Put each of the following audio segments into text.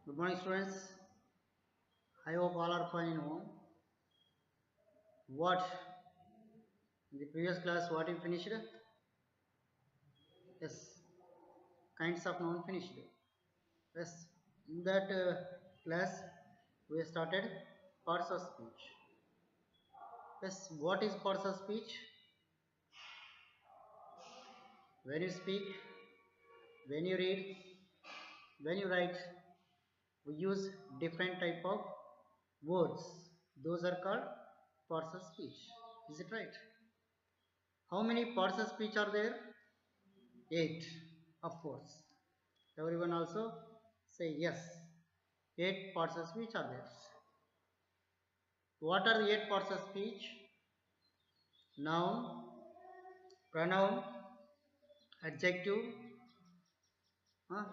Good morning, students. I hope all are fine. What in the previous class? What you finished? Yes, kinds of noun finished. Yes, in that class we started parts of speech. Yes, what is parts of speech? When you speak, when you read, when you write, we use different type of words. Those are called parts of speech. Is it right? How many parts of speech are there? 8, of course. Everyone also say yes. 8 parts of speech are there. What are the 8 parts of speech? Noun, pronoun, adjective,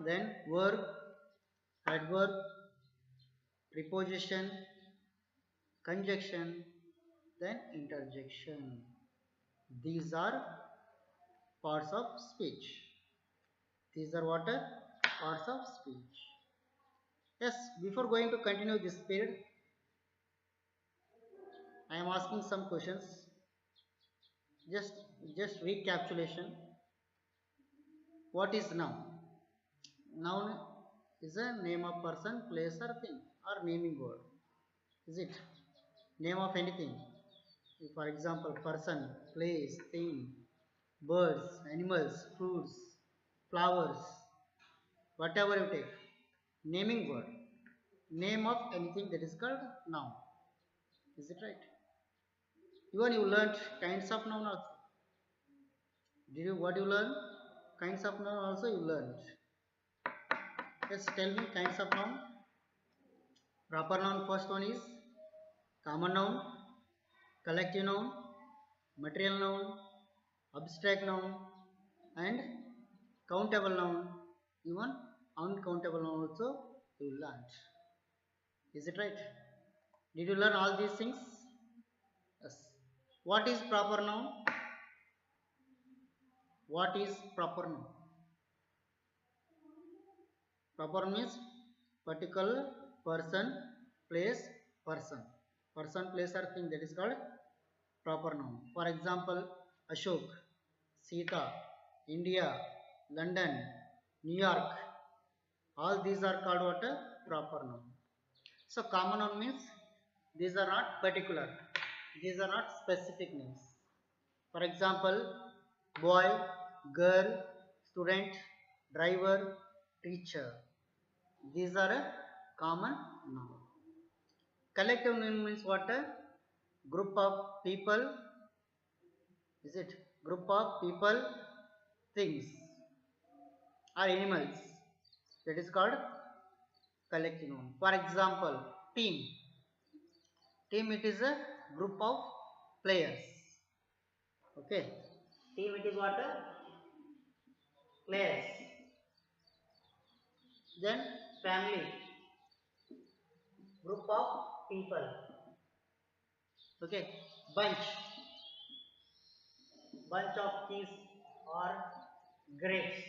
then verb, adverb, preposition, conjunction, then interjection. These are parts of speech. These are what are parts of speech. Yes, before going to continue this period, I am asking some questions. Just just recapitulation. What is noun? Noun is a name of person, place, or thing, or naming word. Is it? Name of anything. For example, person, place, thing, birds, animals, fruits, flowers, whatever you take. Naming word. Name of anything that is called noun. Is it right? Even you learnt kinds of noun also. Did you what you learn? Kinds of noun also you learned. Just tell me kinds of noun. Proper noun first one is common noun, collective noun, material noun, abstract noun, and countable noun. Even uncountable noun also you learned. Is it right? Did you learn all these things? Yes. What is proper noun? What is proper noun? Proper means particular person, place, person. Person, place, or thing that is called proper noun. For example, Ashok, Sita, India, London, New York. All these are called what a proper noun. So common noun means these are not particular. These are not specific names. For example, boy, girl, student, driver, teacher. These are a common noun. Collective noun means what? A group of people. Is it? Group of people, things, or animals. That is called collective noun. For example, team. Team it is a group of players. Okay. Team it is what? Players. Then family. Group of people. Okay. Bunch. Bunch of keys or grapes.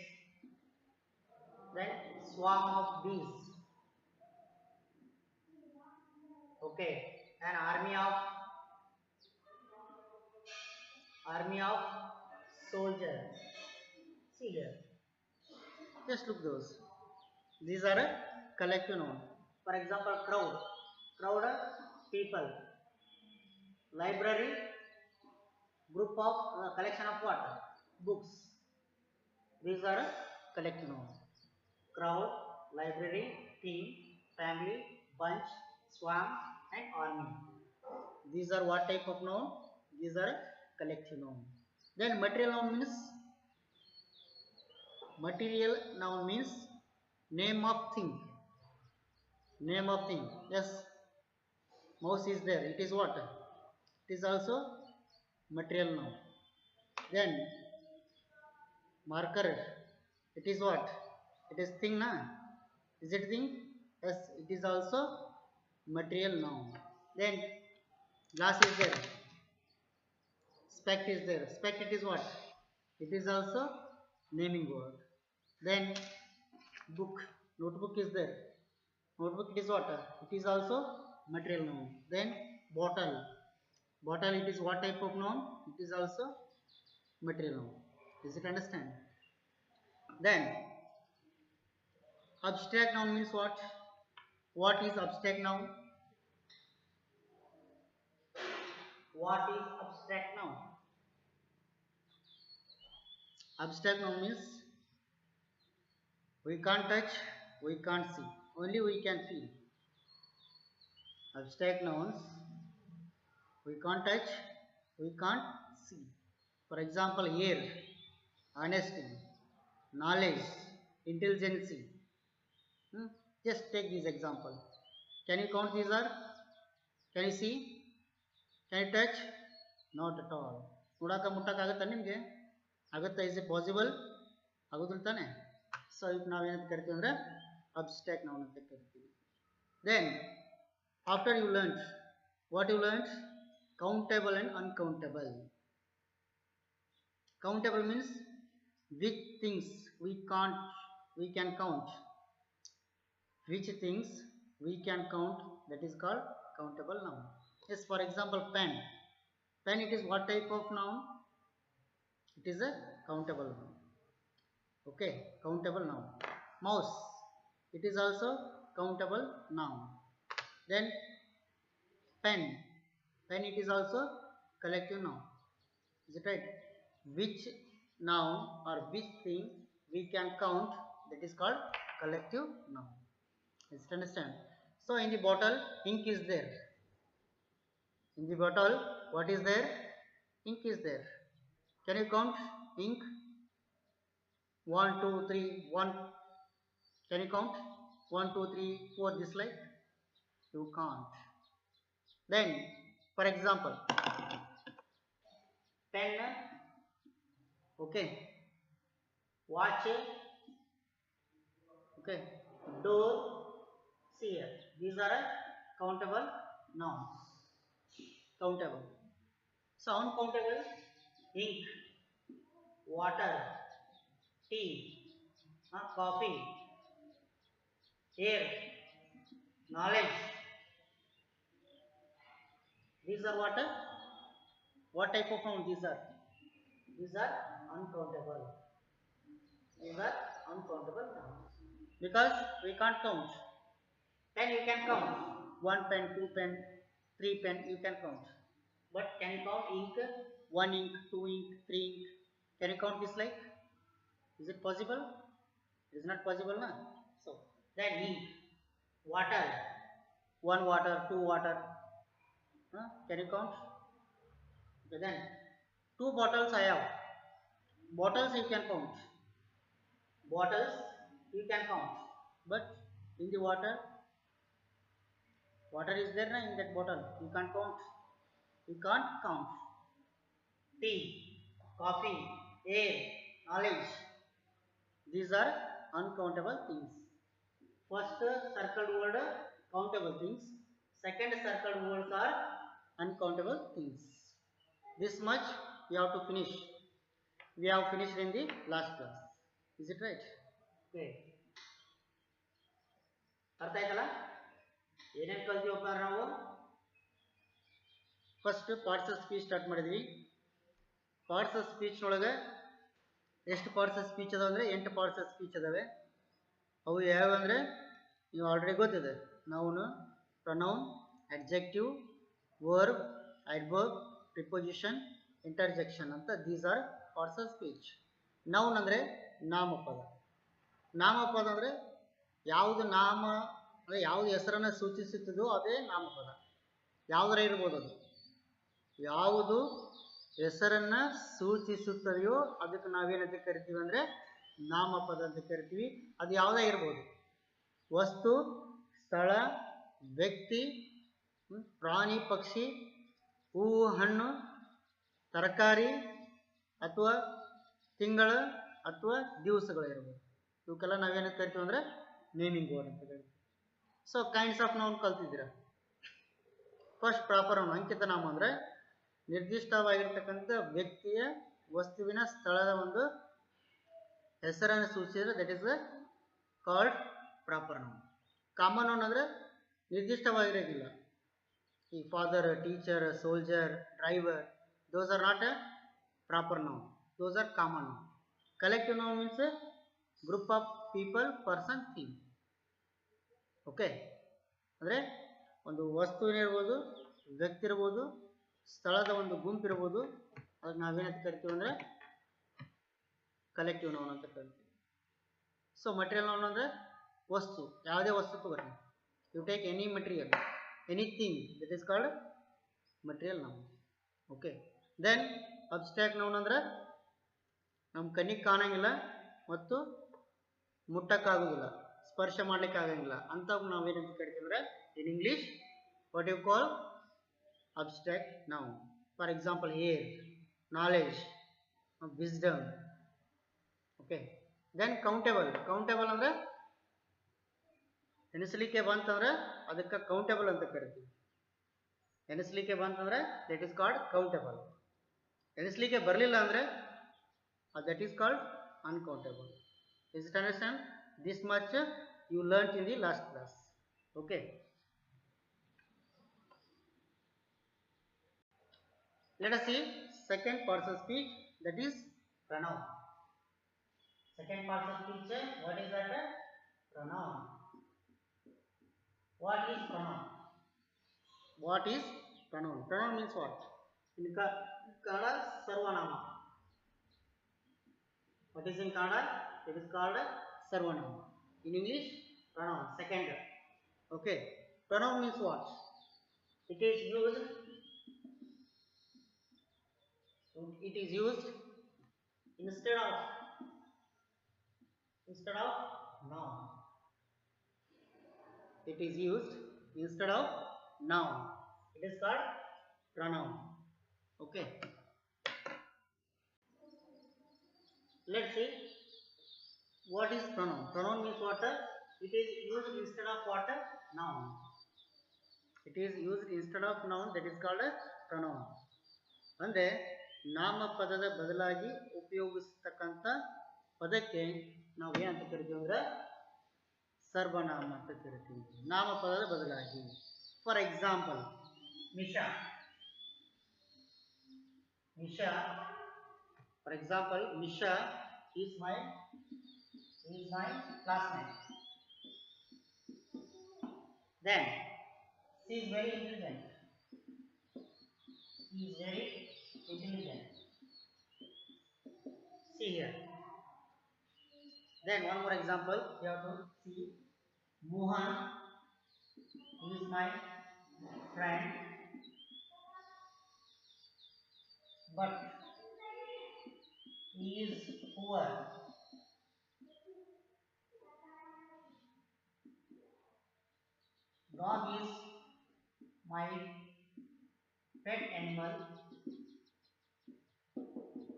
Then swarm of bees. Okay. An army of soldiers. See here. Just look those. These are a collective noun. For example, crowd. Crowd of people. Library. Group of collection of what? Books. These are a collective noun. Crowd, library, team, family, bunch, swarm, and army. These are what type of noun? These are collective noun. Then material noun means name of thing. Name of thing. Yes, mouse is there. It is what? It is also material noun. Then marker. It is what? It is thing, na? Is it thing? Yes, it is also material noun. Then glass is there. Spect is there. Spect it is what? It is also naming word. Then book, notebook is there. Notebook, it is what? It is also material noun. Then bottle. Bottle, it is what type of noun? It is also material noun. Is it understand? Then abstract noun means what? What is abstract noun? What is abstract noun? Abstract noun means we can't touch, we can't see, only we can feel. Abstract nouns, we can't touch, we can't see. For example, air, honesty, knowledge, intelligence. Just take this example. Can you count these are? Can you see? Can you touch? Not at all. ನೋಡಾಕ ಮುಟ್ಟಕ್ಕೆ ಆಗುತ್ತಾ ನಿಮಗೆ? ಆಗುತ್ತಾ? Is it possible? ಆಗೋದಿಲ್ಲ ತಾನೆ? So ಇದಕ್ಕೆ ನಾವೇನಂತ ಕರಿತೀವಿ ಅಂದರೆ ಅಬ್ಸ್ಟ್ರಾಕ್ಟ್ ನೌನ್ ಅಂತ ಕರಿತೀವಿ. Then after you learned, what you learned? Countable and uncountable. Countable means which things we can count. Which things we can count, that is called countable noun. Yes, for example, pen. Pen, it is what type of noun? It is a countable noun. Okay, countable noun. Mouse, it is also countable noun. Then pen. Pen, it is also collective noun. Is it right? Which noun or which thing we can count, that is called collective noun. Is it understand? So in the bottle, ink is there. In the bottle, what is there? Ink is there. Can you count ink? 1, 2, 3, 1. Can you count? 1, 2, 3, 4, this like? You can't. Then, for example, pen, okay, watch, okay, door, chair. These are countable nouns. Countable. So uncountable: ink, water, tea, coffee, air, knowledge. These are what? What type of noun these are? These are uncountable. These are uncountable nouns. Because we can't count. Pen you can count. 1 pen, 2 pen, 3 pen you can count. But can you count ink? 1 ink, 2 ink, 3 ink. Can you count this like? Is it possible? It is not possible, na? So then ink, water, 1 water, 2 water. Can you count? Okay, then 2 bottles I have. Bottles you can count. Bottles you can count. But in the water is there, na, in that bottle. You can't count. You can't count. Tea, coffee, air, knowledge. These are uncountable things. First circled word, countable things. Second circled words are uncountable things. This much we have to finish. We have finished in the last class. Is it right? Okay. ಅರ್ಥ ಆಯ್ತಲ್ಲ? ಏನೇನು ಕಲ್ತೀವಪ್ಪ ನಾವು? First parts of speech start ಮಾಡಿದ್ವಿ. Parts of speech ಒಳಗೆ ಎಷ್ಟು parts of speech ಅದಾವೆ ಅಂದರೆ 8 parts of speech ಅದಾವೆ. ಅವು ಯಾವ್ಯಾವ ಅಂದರೆ ನೀವು ಆಲ್ರೆಡಿ ಗೊತ್ತಿದೆ. Noun, pronoun, adjective, verb, adverb, preposition, interjection ಅಂತ these are parts of speech. Noun ಅಂದರೆ ನಾಮಪದ. ನಾಮಪದ ಅಂದರೆ ಯಾವುದು ನಾಮ ಅಂದರೆ ಯಾವುದು ಹೆಸರನ್ನು ಸೂಚಿಸುತ್ತದೋ ಅದೇ ನಾಮಪದ. ಯಾವುದರ ಇರ್ಬೋದು ಅದು. ಯಾವುದು ಹೆಸರನ್ನು ಸೂಚಿಸುತ್ತದೆಯೋ ಅದಕ್ಕೆ ನಾವೇನಂತ ಕರಿತೀವಿ ಅಂದರೆ ನಾಮಪದ ಅಂತ ಕರಿತೀವಿ. ಅದು ಯಾವುದೇ ಇರ್ಬೋದು. ವಸ್ತು, ಸ್ಥಳ, ವ್ಯಕ್ತಿ, ಪ್ರಾಣಿ, ಪಕ್ಷಿ, ಹೂವು, ಹಣ್ಣು, ತರಕಾರಿ ಅಥವಾ ತಿಂಗಳ ಅಥವಾ ದಿವಸಗಳು ಇರ್ಬೋದು. ಇವಕ್ಕೆಲ್ಲ ನಾವೇನಂತ ಕರಿತೀವಿ ಅಂದರೆ ನೇಮಿಂಗ್ ವರ್ಡ್ ಅಂತ ಕರಿತೀವಿ. ಸೊ ಕೈಂಡ್ಸ್ ಆಫ್ ನೌನ್ ಕಲ್ತಿದ್ದೀರಾ. ಫಸ್ಟ್ ಪ್ರಾಪರ್ ನೌನ್, ಅಂಕಿತ ನಾಮ ಅಂದರೆ ನಿರ್ದಿಷ್ಟವಾಗಿರ್ತಕ್ಕಂಥ ವ್ಯಕ್ತಿಯ, ವಸ್ತುವಿನ, ಸ್ಥಳದ ಒಂದು ಹೆಸರನ್ನು ಸೂಚಿಸಿದರೆ that is called proper noun. Common noun ಅಂದರೆ ನಿರ್ದಿಷ್ಟವಾಗಿರೋದಿಲ್ಲ. ಈ father, teacher, soldier, driver, those are not a proper noun, those are common noun. Collective noun means a group of people, person, thing. Okay, ಅಂದರೆ ಒಂದು ವಸ್ತುವಿನಿರ್ಬೋದು, ವ್ಯಕ್ತಿ ಇರ್ಬೋದು, ಸ್ಥಳದ ಒಂದು ಗುಂಪು ಇರ್ಬೋದು, ಅದಕ್ಕೆ ನಾವೇನಂತ ಕರಿತೀವಿ ಅಂದರೆ ಕಲೆಕ್ಟಿವ್ ನೌನ್ ಅಂತ ಕರಿತೀವಿ. ಸೊ ಮಟೀರಿಯಲ್ ನೌನ್ ಅಂದರೆ ವಸ್ತು, ಯಾವುದೇ ವಸ್ತು ತಗೋರಿ, you take any material, anything, that is called material noun. Okay, then abstract noun ಅಂದರೆ ನಮ್ಮ ಕಣ್ಣಿಗೆ ಕಾಣಂಗಿಲ್ಲ ಮತ್ತು ಮುಟ್ಟಕ್ಕಾಗೋದಿಲ್ಲ, ಸ್ಪರ್ಶ ಮಾಡ್ಲಿಕ್ಕೆ ಆಗಂಗಿಲ್ಲ ಅಂಥವು ನಾವೇನಂತ ಕರಿತೀವಿ ಅಂದರೆ in English what you call abstract noun. For example air, knowledge, wisdom. Okay, then countable. Countable ಅಂದರೆ ಎನಿಸಲಿಕ್ಕೆ ಬಂತಂದ್ರೆ ಅದಕ್ಕೆ ಕೌಂಟೇಬಲ್ ಅಂತ ಕರಿತೀವಿ. ಎನಿಸಲಿಕ್ಕೆ ಬಂತಂದ್ರೆ ದಟ್ ಈಸ್ ಕಾಲ್ಡ್ ಕೌಂಟೇಬಲ್. ಎನಿಸಲಿಕ್ಕೆ ಬರಲಿಲ್ಲ ಅಂದರೆ that is called uncountable. Is it understand? This much you learnt in the last class. Okay. Let us see second parts of speech, that is pronoun. Second part of speech, what is that? Pronoun. What is pronoun? What is pronoun? Pronoun means what? In Kannada, sarvanama. What is in Kannada? It is called sarvanama. In English, pronoun. Second. Okay. Pronoun means what? It is used. It is used instead of noun. It is used instead of noun. It is called pronoun. Okay. Let's see what is pronoun. Pronoun means what? It is used instead of what? Noun. It is used instead of noun, that is called pronoun. ಅಂದರೆ ನಾಮಪದದ ಬದಲಾಗಿ ಉಪಯೋಗಿಸ್ತಕ್ಕಂಥ ಪದಕ್ಕೆ ನಾವು ಏನಂತ ಕರಿತೀವಿ ಅಂದ್ರೆ ಸರ್ವನಾಮ ಅಂತ ಕರಿತೀವಿ. ನಾಮಪದದ ಬದಲಾಗಿ. For example Misha. Misha, for example Misha is my classmate. Then she is very intelligent. She is very intelligent. See here. Then one more example, you have to see. Mohan is my friend, but he is poor. Dog is my pet animal.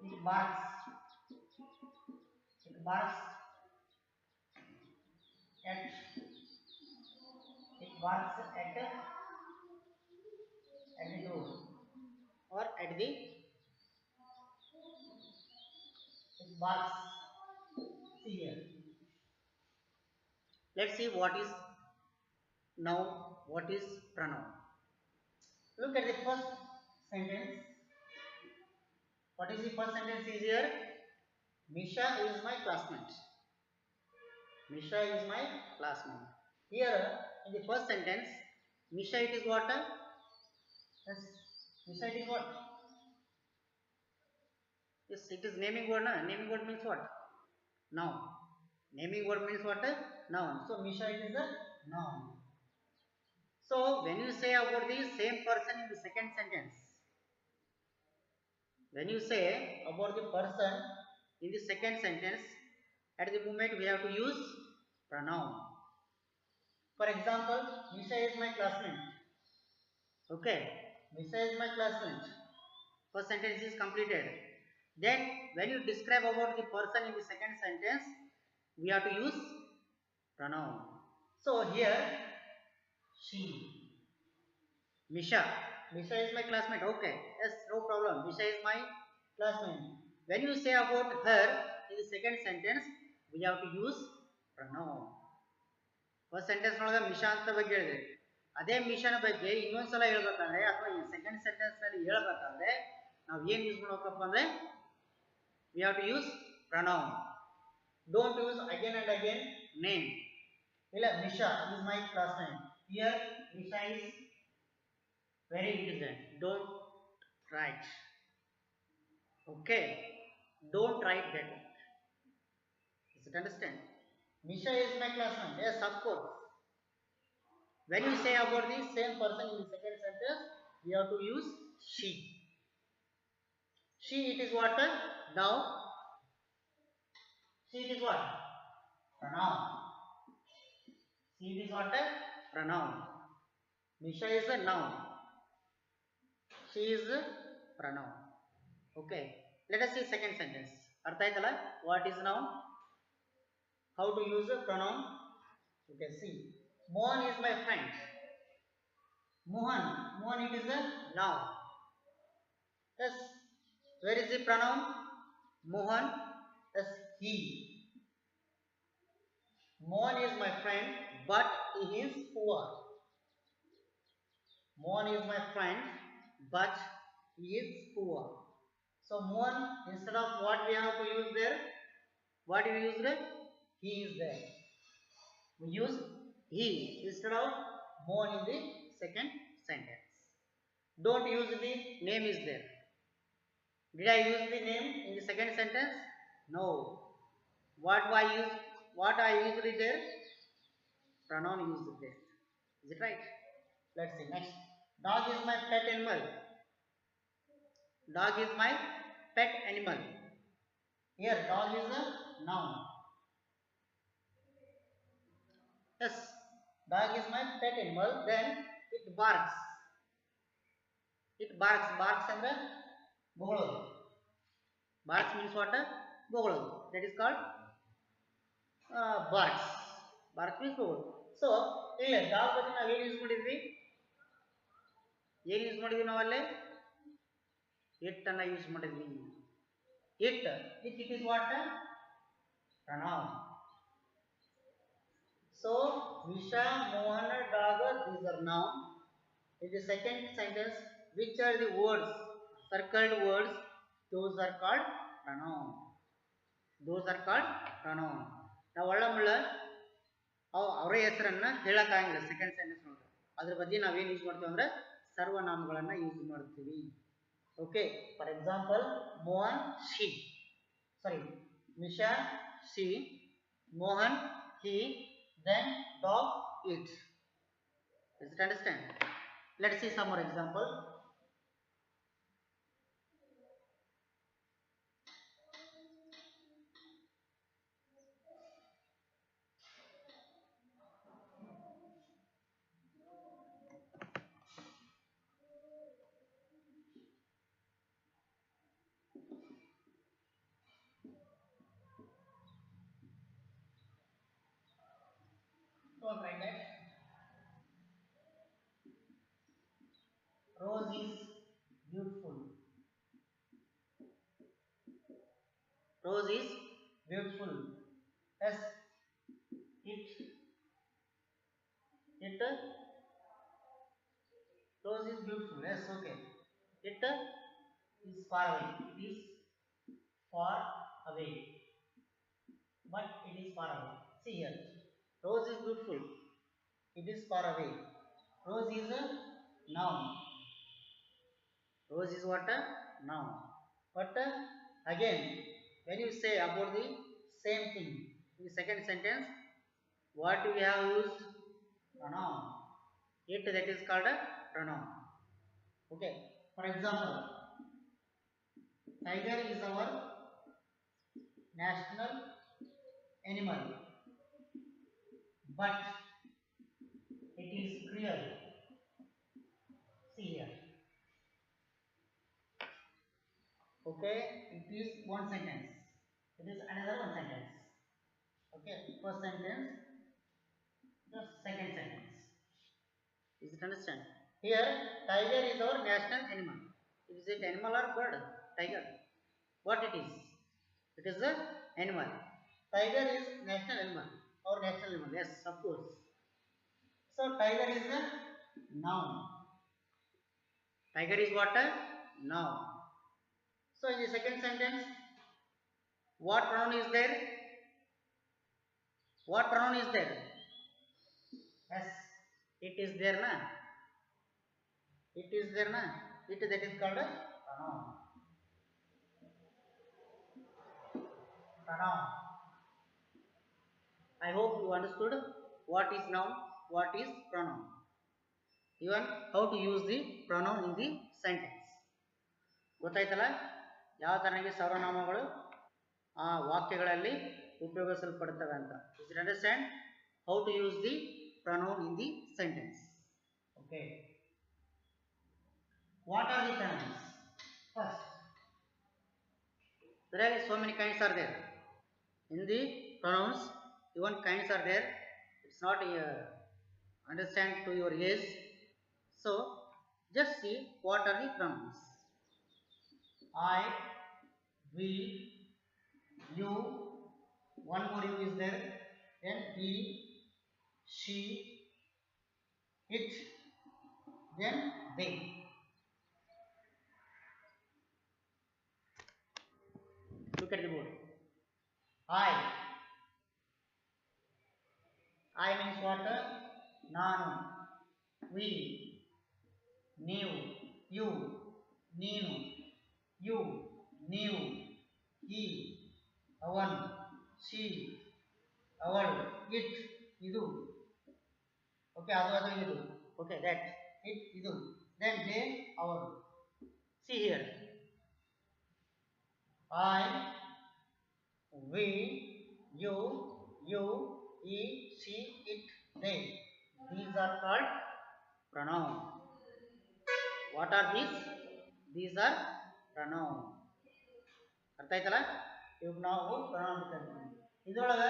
It barks. It barks at the door or at the. It barks. See here. Let's see what is noun, what is pronoun. Look at the first sentence. What is the first sentence is here? Misha is my classmate. Misha is my classmate. Here in the first sentence, Misha it is what? Yes, Misha it is what? Yes, it is naming word. Na? Naming word means what? Noun. Naming word means what? Noun. So Misha it is a noun. So when you say about the same person in the second sentence, when you say about the person in the second sentence, at the moment we have to use pronoun. For example, Misha is my classmate. Okay, Misha is my classmate. First sentence is completed. Then when you describe about the person in the second sentence, we have to use pronoun. So here, she. Misha is my classmate. Okay, yes, no problem. Misha is my classmate. When you say about her in the second sentence, we have to use pronoun. First sentence ಒಳಗೆ ಮಿಷಾ ಅಂತ ಬಗ್ಗೆ ಹೇಳಿದೆ. ಅದೇ mission ಬಗ್ಗೆ ಇನ್ನೊಂದ್ಸಲ ಹೇಳ್ಬೇಕಂದ್ರೆ ಅಥವಾ ಈ ಸೆಕೆಂಡ್ ಸೆಂಟೆನ್ಸ್ ನಲ್ಲಿ ಹೇಳ್ಬೇಕಂದ್ರೆ ನಾವು ಏನ್ ಯೂಸ್ ಮಾಡ್ಬೇಕಪ್ಪ ಅಂದ್ರೆ we have to use pronoun. Don't use again and again name. ಇಲ್ಲ Misha is my class name. Here Misha is very intelligent. Don't write. Okay. Don't write that. Is it understand? Misha is my classmate. Yes, of course. When you say about the same person in the second sentence, we have to use she. She, it is what? Now. She, it is what? Pronoun. She, it is what? Pronoun. Misha is a noun. She is a pronoun. Okay. Let us see second sentence. Artha aitala? What is noun? How to use a pronoun? You can see. Mohan is my friend. Mohan. Mohan, it is a noun. Yes. Where is the pronoun? Mohan. Yes, he. Mohan is my friend, but he is poor. Mohan is my friend, but he is poor. So Mohan, instead of what we have to use there, what we use there? He is there. We use he instead of Mohan in the second sentence. Don't use the name is there. Did I use the name in the second sentence? No. What I use? What I used it there? Pronoun used there. Is it right? Let's see next. Dog is my pet animal. Dog is my pet animal. Here dog is a noun. Yes, dog is my pet animal. Then it barks. It barks. Barks and bogolodu. Barks means what? Bogolodu. That is called barks. Barks means bogolodu. So, ಇಲ್ಲಿ dog ಬಗ್ಗೆ ನಾವು ಏನು use ಮಾಡಿದ್ವಿ? ಏನು use ಮಾಡಿದ್ವಿ ನಾವಲ್ಲೇ? It ಅನ್ನ use ಮಾಡಿದ್ವಿ. It is what? Pronoun. So, Misha, Mohan, dog, these are noun. In the second sentence, which are the words, circled words? Those are called pronoun. Those are called pronoun. ನಾವು ಒಳ್ಳಮುಳ್ಳ ಅವರ ಹೆಸರನ್ನ ಹೇಳಕ್ಕಾಗಿಲ್ಲ second sentence ನೋಡ್ರಿ. ಅದ್ರ ಬಗ್ಗೆ ನಾವೇನು use ಮಾಡ್ತೀವಿ ಅಂದ್ರೆ ಸರ್ವನಾಮಗಳನ್ನ use ಮಾಡ್ತೀವಿ. Okay, for example Mohan she, sorry Misha she, Mohan he, then dog it. Does it understand? Let's see some more example. Don't write that. Rose is beautiful. Rose is beautiful. Yes, it rose is beautiful. Yes, okay. It is far away. It is far away. But it is far away. See here. Rose is beautiful. It is far away. Rose is a noun. Rose is what? A noun. But again, when you say about the same thing in the second sentence, what we have used? Pronoun. It, that is called a pronoun. Okay. For example, tiger is our national animal, but it is cruel. See here. Okay, it is one sentence. It is another one sentence. Okay, first sentence, the second sentence. Is it understand? Here, tiger is our national animal. Is it animal or bird? Tiger. What it is? It is a animal. Tiger is national animal. Our national animal. Yes, of course. So tiger is a noun. Tiger is what? A noun. So in the second sentence, what pronoun is there? What pronoun is there? Yes, it is there, na? It is there, na? It that is called a pronoun. Pronoun. I hope you understood what is noun, what is pronoun. Even how to use the pronoun in the sentence. ಗೊತ್ತಾಯ್ತಲ್ಲ ಯಾವ ತರನಾಗಿ ಸರ್ವನಾಮಗಳು ಆ ವಾಕ್ಯಗಳಲ್ಲಿ ಉಪಯೋಗಿಸಲ್ಪಡುತ್ತವೆ ಅಂತ. Is it understand how to use the pronoun in the sentence? Okay. What are the pronouns? First, there are so many kinds are there. In the pronouns, even kinds are there. It's not understand to your age. So, just see what are the pronouns. I, we, you, one more you is there, then he, she, it, then they. Look at the board. I means what? Nanu, we, ನೀವು, you, ನೀನು, you, ನೀವು, he, ಅವನು, she, ಅವಳು, it, ಇದು. Okay, ಅದು ಇದು. Okay, that, it, ಇದು. Then they, ಅವರು. See here. I, we, you, he, she, it, they. These are called pronoun. What are these? These are pronoun. ಅರ್ಥ ಆಯ್ತಲ್ಲ? ಇವಾಗ ನಾವು pronoun ಕಲಿತೀವಿ. ಇದರೊಳಗೆ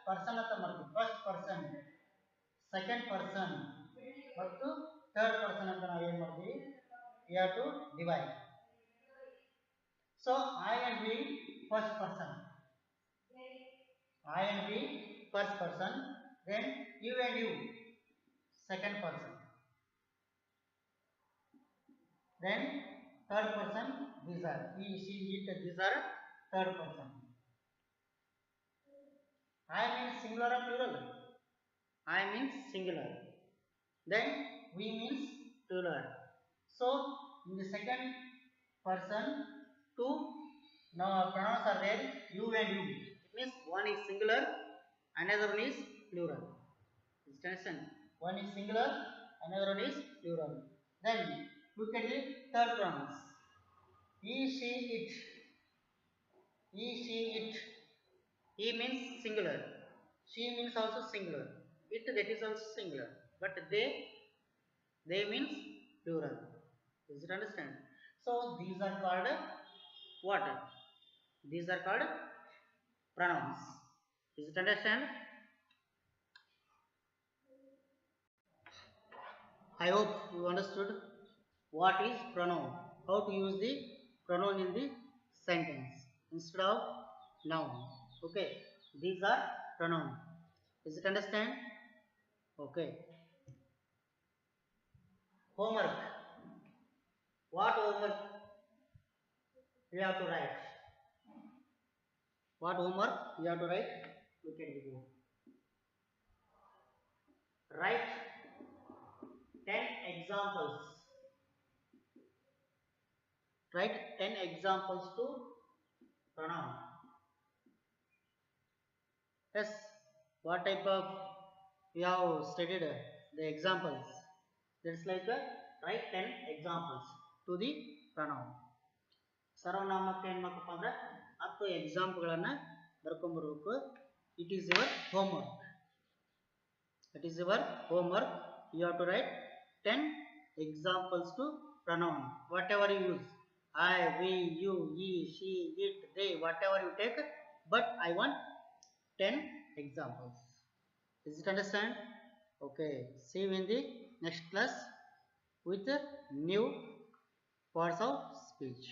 ಪರ್ಸನ್ ಅಂತ ಮಾಡ್ತೀವಿ. ಫಸ್ಟ್ ಪರ್ಸನ್, ಸೆಕೆಂಡ್ ಪರ್ಸನ್ ಮತ್ತು ಥರ್ಡ್ ಪರ್ಸನ್ ಅಂತ ನಾವು ಏನು ಮಾಡ್ತೀವಿ? We have to divide. So I and we first person. I and we first person. Then you and you second person. Then third person, these are he, she, it, these are third person. I means singular or plural? I means singular. Then we means plural. So in the second person, two pronouns are there, you and you. It means one is singular, another one is plural. Understand? One is singular, another one is plural. Then look at the third pronouns. He, she, it. He, she, it. He means singular. She means also singular. It, that is also singular. But they means plural. Is it understand? So these are called what? These are called pronouns. Is it understand? I hope you understood what is pronoun, how to use the pronoun in the sentence instead of noun. Okay, these are pronoun. Is it understand? Okay. Homework. What homework we have to write? What homework we have to write? Look at the board. Write 10 examples. Write 10 examples to pronoun. Yes, what type of we have studied the examples. That's like write 10 examples to the pronoun. ಸರ್ವನಾಮಕ್ಕೆ ಏನು ಮಾಡಬೇಕಪ್ಪ ಅಂದ್ರೆ 10 ಎಕ್ಸಾಂಪಲ್ಗಳನ್ನು ಬರ್ಕೊಂಡ್ಬರ್ಬೇಕು. It is your homework. It is your homework. You have to write 10 examples to pronoun. Whatever you use, I, we, you, he, she, it, they, whatever you take. But I want 10 examples. Is it understand? Okay. See you in the next class with new parts of speech.